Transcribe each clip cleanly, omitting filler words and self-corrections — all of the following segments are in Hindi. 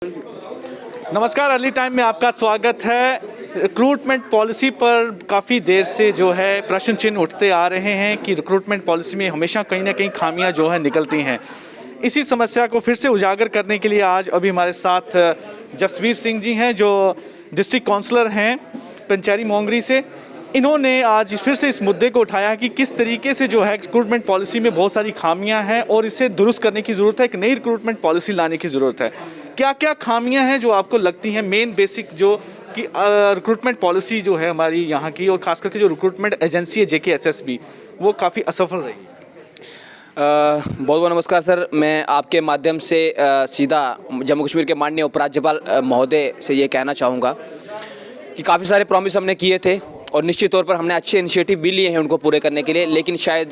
नमस्कार, अर्ली टाइम में आपका स्वागत है। रिक्रूटमेंट पॉलिसी पर काफ़ी देर से जो है प्रश्न चिन्ह उठते आ रहे हैं कि रिक्रूटमेंट पॉलिसी में हमेशा कहीं ना कहीं खामियां जो है निकलती हैं। इसी समस्या को फिर से उजागर करने के लिए आज अभी हमारे साथ जसवीर सिंह जी हैं, जो डिस्ट्रिक्ट काउंसलर हैं पंचैरी मोंगरी से। इन्होंने आज फिर से इस मुद्दे को उठाया कि किस तरीके से जो है रिक्रूटमेंट पॉलिसी में बहुत सारी खामियां हैं और इसे दुरुस्त करने की ज़रूरत है, एक नई रिक्रूटमेंट पॉलिसी लाने की ज़रूरत है। क्या क्या खामियां हैं जो आपको लगती हैं मेन बेसिक, जो कि रिक्रूटमेंट पॉलिसी जो है हमारी यहाँ की, और ख़ास करके जो रिक्रूटमेंट एजेंसी है JKSSB, वो काफ़ी असफल रही है? बहुत बहुत नमस्कार सर। मैं आपके माध्यम से सीधा जम्मू कश्मीर के माननीय उपराज्यपाल महोदय से ये कहना चाहूँगा कि काफ़ी सारे प्रॉमिस हमने किए थे और निश्चित तौर पर हमने अच्छे इनिशिएटिव भी लिए हैं उनको पूरे करने के लिए, लेकिन शायद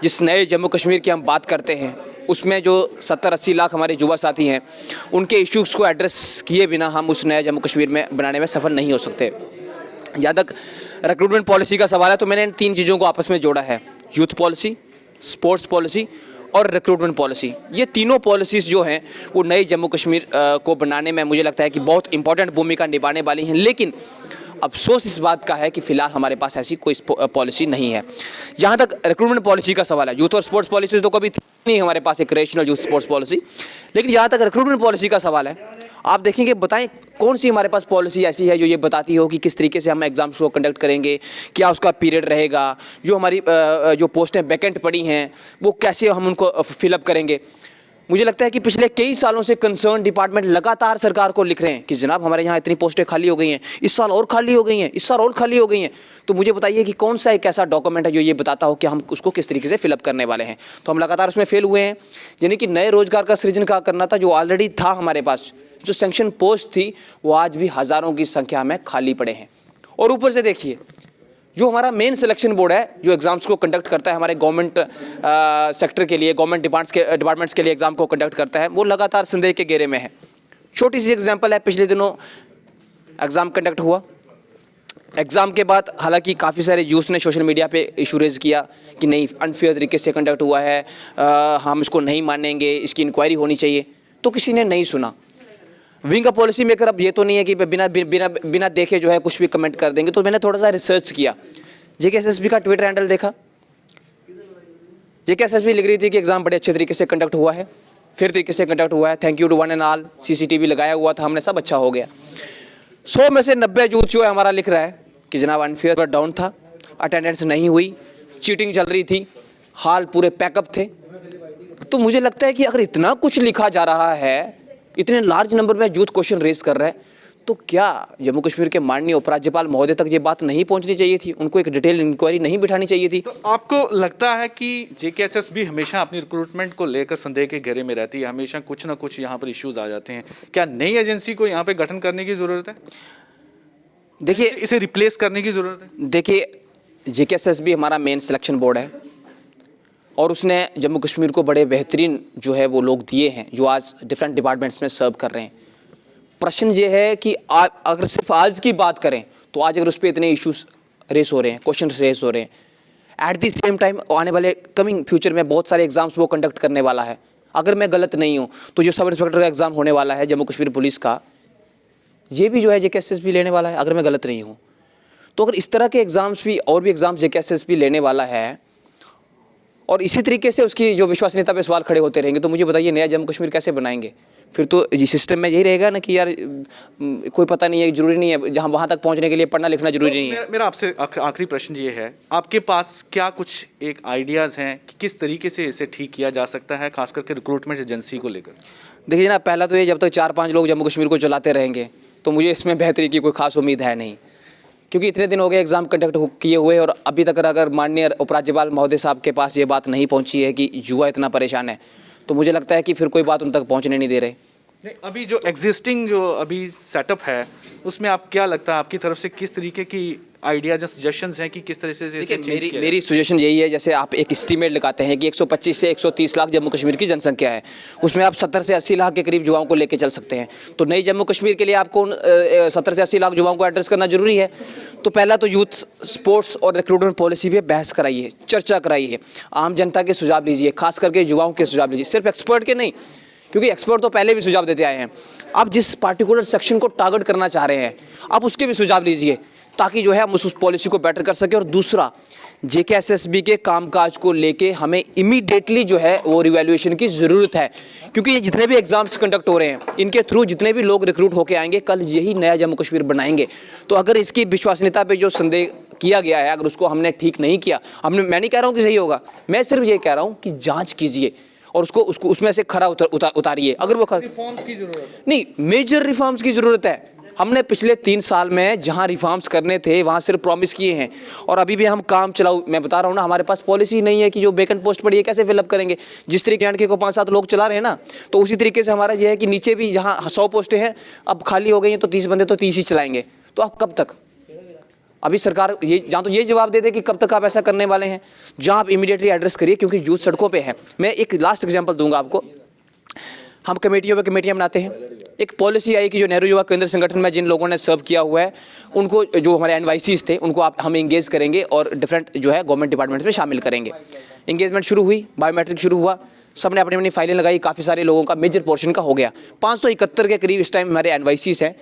जिस नए जम्मू कश्मीर की हम बात करते हैं उसमें जो 70-80 लाख हमारे युवा साथी हैं, उनके इश्यूज़ को एड्रेस किए बिना हम उस नए जम्मू कश्मीर में बनाने में सफल नहीं हो सकते। जहाँ तक रिक्रूटमेंट पॉलिसी का सवाल है तो मैंने इन 3 चीज़ों को आपस में जोड़ा है: यूथ पॉलिसी, स्पोर्ट्स पॉलिसी और रिक्रूटमेंट पॉलिसी। ये तीनों पॉलिसीज़ जो हैं वो नई जम्मू कश्मीर को बनाने में मुझे लगता है कि बहुत इंपॉर्टेंट भूमिका निभाने वाली हैं। लेकिन अफसोस इस बात का है कि फ़िलहाल हमारे पास ऐसी कोई पॉलिसी नहीं है। जहाँ तक रिक्रूटमेंट पॉलिसी का सवाल है, यूथ और स्पोर्ट्स पॉलिसी तो कभी थी नहीं हमारे पास, एक रेशनल यूथ स्पोर्ट्स पॉलिसी। लेकिन जहाँ तक रिक्रूटमेंट पॉलिसी का सवाल है, आप देखेंगे, बताएं कौन सी हमारे पास पॉलिसी ऐसी है जो ये बताती हो कि किस तरीके से हम एग्ज़ाम्स को कंडक्ट करेंगे, क्या उसका पीरियड रहेगा, जो हमारी जो पोस्टें वैकेंट पड़ी हैं वो कैसे हम उनको फिलअप करेंगे। मुझे लगता है कि पिछले कई सालों से कंसर्न डिपार्टमेंट लगातार सरकार को लिख रहे हैं कि जनाब हमारे यहाँ इतनी पोस्टें खाली हो गई हैं, इस साल और खाली हो गई हैं, इस साल और खाली हो गई हैं। तो मुझे बताइए कि कौन सा एक ऐसा डॉक्यूमेंट है जो ये बताता हो कि हम उसको किस तरीके से फिलअप करने वाले हैं। तो हम लगातार उसमें फेल हुए हैं। यानी कि नए रोजगार का सृजन का करना था जो ऑलरेडी था हमारे पास, जो सैंक्शन पोस्ट थी वो आज भी हज़ारों की संख्या में खाली पड़े हैं। और ऊपर से देखिए, जो हमारा मेन सिलेक्शन बोर्ड है जो एग्ज़ाम्स को कंडक्ट करता है हमारे गवर्नमेंट सेक्टर के लिए, गवर्नमेंट डिपार्टमेंट्स के लिए एग्ज़ाम को कंडक्ट करता है, वो लगातार संदेह के घेरे में है। छोटी सी एग्जांपल है, पिछले दिनों एग्ज़ाम कंडक्ट हुआ। एग्ज़ाम के बाद हालांकि काफ़ी सारे यूथ ने सोशल मीडिया पे इशू रेज़ किया कि नहीं, अनफेयर तरीके से कंडक्ट हुआ है, हम इसको नहीं मानेंगे, इसकी इंक्वायरी होनी चाहिए। तो किसी ने नहीं सुना। विंग का पॉलिसी मेकर अब ये तो नहीं है कि बिना देखे जो है कुछ भी कमेंट कर देंगे। तो मैंने थोड़ा सा रिसर्च किया, JKSSB का ट्विटर हैंडल देखा। JKSSB लिख रही थी कि एग्ज़ाम बड़े अच्छे तरीके से कंडक्ट हुआ है, फिर तरीके से कंडक्ट हुआ है, thank you to one and all, CCTV लगाया हुआ था हमने, सब अच्छा हो गया। 100 में से 90 यूथ जो है हमारा लिख रहा है कि जनाब अनफेयर पर डाउन था, अटेंडेंस नहीं हुई, चीटिंग चल रही थी, हाल पूरे पैकअप थे। तो मुझे लगता है कि अगर इतना कुछ लिखा जा रहा है, इतने लार्ज नंबर में यूथ क्वेश्चन रेज कर रहा है, तो क्या जम्मू कश्मीर के माननीय उपराज्यपाल महोदय तक ये बात नहीं पहुंचनी चाहिए थी? उनको एक डिटेल इंक्वायरी नहीं बिठानी चाहिए थी? तो आपको लगता है कि JKSSB हमेशा अपनी रिक्रूटमेंट को लेकर संदेह के घेरे में रहती है, हमेशा कुछ ना कुछ यहाँ पर इश्यूज आ जाते हैं? क्या नई एजेंसी को यहाँ पे गठन करने की ज़रूरत है? देखिए, इसे रिप्लेस करने की ज़रूरत है? देखिए, JKSSB हमारा मेन सिलेक्शन बोर्ड है और उसने जम्मू कश्मीर को बड़े बेहतरीन जो है वो लोग दिए हैं जो आज डिफरेंट डिपार्टमेंट्स में सर्व कर रहे हैं। प्रश्न ये है कि अगर सिर्फ आज की बात करें तो आज अगर उस पर इतने इश्यूज रेस हो रहे हैं, क्वेश्चन रेस हो रहे हैं, एट द सेम टाइम आने वाले कमिंग फ्यूचर में बहुत सारे एग्जाम्स वो कंडक्ट करने वाला है। अगर मैं गलत नहीं हूँ तो जो सब इंस्पेक्टर का एग्ज़ाम होने वाला है जम्मू कश्मीर पुलिस का, ये भी जो है JKSSB लेने वाला है, अगर मैं गलत नहीं हूँ। तो अगर इस तरह के एग्ज़ाम्स भी और भी एग्ज़ाम्स JKSSB लेने वाला है और इसी तरीके से उसकी जो विश्वसनीयता पे सवाल खड़े होते रहेंगे, तो मुझे बताइए नया जम्मू कश्मीर कैसे बनाएंगे? फिर तो इस सिस्टम में यही रहेगा ना कि यार कोई पता नहीं है, जरूरी नहीं है, जहाँ वहाँ तक पहुँचने के लिए पढ़ना लिखना जरूरी नहीं है। मेरा आपसे आखिरी प्रश्न ये है, आपके पास क्या कुछ एक आइडियाज़ हैं कि किस तरीके से इसे ठीक किया जा सकता है, खास करके रिक्रूटमेंट एजेंसी को लेकर? देखिए ना, पहला तो ये, जब तक 4-5 लोग जम्मू कश्मीर को चलाते रहेंगे तो मुझे इसमें बेहतरी की कोई खास उम्मीद है नहीं, क्योंकि इतने दिन हो गए एग्ज़ाम कंडक्ट किए हुए और अभी तक अगर माननीय उपराज्यपाल महोदय साहब के पास ये बात नहीं पहुंची है कि युवा इतना परेशान है, तो मुझे लगता है कि फिर कोई बात उन तक पहुंचने नहीं दे रहे। नहीं, अभी जो एग्जिस्टिंग जो अभी सेटअप है उसमें आप क्या लगता है, आपकी तरफ से किस तरीके की आइडियाज सजेशंस हैं कि किस तरह से देखिए, मेरी सजेशन यही है, जैसे आप एक एस्टीमेट लगाते हैं कि 125 से 130 लाख जम्मू कश्मीर की जनसंख्या है, उसमें आप 70 से 80 लाख के करीब युवाओं को लेकर चल सकते हैं। तो नई जम्मू कश्मीर के लिए आपको 70 से 80 लाख युवाओं को एड्रेस करना जरूरी है। तो पहला तो यूथ स्पोर्ट्स और रिक्रूटमेंट पॉलिसी पे बहस कराइए, चर्चा कराइए, आम जनता के सुझाव लीजिए, खास करके युवाओं के सुझाव लीजिए, सिर्फ एक्सपर्ट के नहीं, क्योंकि एक्सपर्ट तो पहले भी सुझाव देते आए हैं। आप जिस पार्टिकुलर सेक्शन को टारगेट करना चाह रहे हैं, आप उसके भी सुझाव लीजिए, ताकि जो है हम उस पॉलिसी को बेटर कर सके। और दूसरा, जेकेएसएसबी के कामकाज को लेके हमें इमीडिएटली जो है वो रिवैल्यूएशन की ज़रूरत है, क्योंकि ये जितने भी एग्जाम्स कंडक्ट हो रहे हैं, इनके थ्रू जितने भी लोग रिक्रूट होकर आएंगे, कल यही नया जम्मू कश्मीर बनाएंगे। तो अगर इसकी विश्वसनीयता पे जो संदेह किया गया है, अगर उसको हमने ठीक नहीं किया, मैं नहीं कह रहा हूँ कि सही होगा, मैं सिर्फ ये कह रहा हूँ कि जाँच कीजिए और उसको उसमें से खरा उतारिए। अगर वो रिफॉर्म्स की जरूरत है, नहीं, मेजर रिफॉर्म्स की ज़रूरत है। हमने पिछले 3 साल में जहां रिफॉर्म्स करने थे वहां सिर्फ प्रॉमिस किए हैं, और अभी भी हम काम चलाओ, मैं बता रहा हूं ना, हमारे पास पॉलिसी नहीं है कि जो वैकेंट पोस्ट पड़ी है कैसे फिलअप करेंगे। जिस तरीके के को 5-7 लोग चला रहे हैं ना, तो उसी तरीके से हमारा यह है कि नीचे भी जहां 100 पोस्टें हैं अब खाली हो गई हैं, तो 30 बंदे तो 30 ही चलाएंगे। तो आप कब तक, अभी सरकार ये जहाँ तो ये जवाब दे दे कि कब तक आप ऐसा करने वाले हैं, जहाँ आप इमीडिएटली एड्रेस करिए, क्योंकि यूथ सड़कों पे है। मैं एक लास्ट एग्जांपल दूंगा आपको। हम कमेटियों पे कमेटियाँ बनाते हैं, एक पॉलिसी आई कि जो नेहरू युवा केंद्र संगठन में जिन लोगों ने सर्व किया हुआ है, उनको, जो हमारे एनवाईसीज थे, उनको हम एंगेज करेंगे और डिफरेंट जो है गवर्नमेंट डिपार्टमेंट्स में शामिल करेंगे। एंगेजमेंट शुरू हुई, बायोमेट्रिक शुरू हुआ, सबने अपनी अपनी फाइलें लगाई, काफ़ी सारे लोगों का मेजर पोर्शन का हो गया। 571 के करीब इस टाइम हमारे एनवाईसीज हैं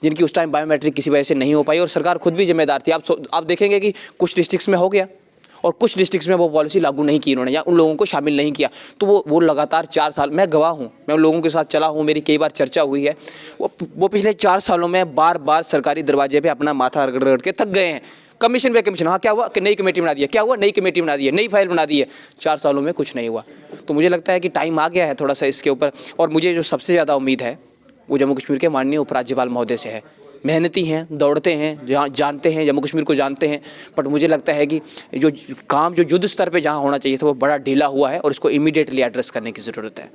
जिनकी उस टाइम बायोमेट्रिक किसी वजह से नहीं हो पाई, और सरकार खुद भी जिम्मेदार थी। आप देखेंगे कि कुछ डिस्ट्रिक्ट्स में हो गया और कुछ डिस्ट्रिक्ट्स में वो पॉलिसी लागू नहीं की उन्होंने, या उन लोगों को शामिल नहीं किया। तो वो लगातार 4 साल, मैं गवाह हूँ, मैं उन लोगों के साथ चला हूँ, मेरी कई बार चर्चा हुई है। वो पिछले 4 सालों में बार बार सरकारी दरवाजे पे अपना माथा रगड़ के थक गए हैं। कमीशन पे कमीशन, हाँ क्या हुआ कि नई कमेटी बना दी है, क्या हुआ नई कमेटी बना दी है, नई फाइल बना दी है, 4 सालों में कुछ नहीं हुआ। तो मुझे लगता है कि टाइम आ गया है थोड़ा सा इसके ऊपर। और मुझे जो सबसे ज़्यादा उम्मीद है वो जम्मू कश्मीर के माननीय उपराज्यपाल महोदय से है। मेहनती हैं, दौड़ते हैं, जहाँ जानते हैं, जम्मू कश्मीर को जानते हैं, बट मुझे लगता है कि जो काम जो युद्ध स्तर पे जहाँ होना चाहिए था वो बड़ा ढीला हुआ है, और इसको इमीडिएटली एड्रेस करने की ज़रूरत है।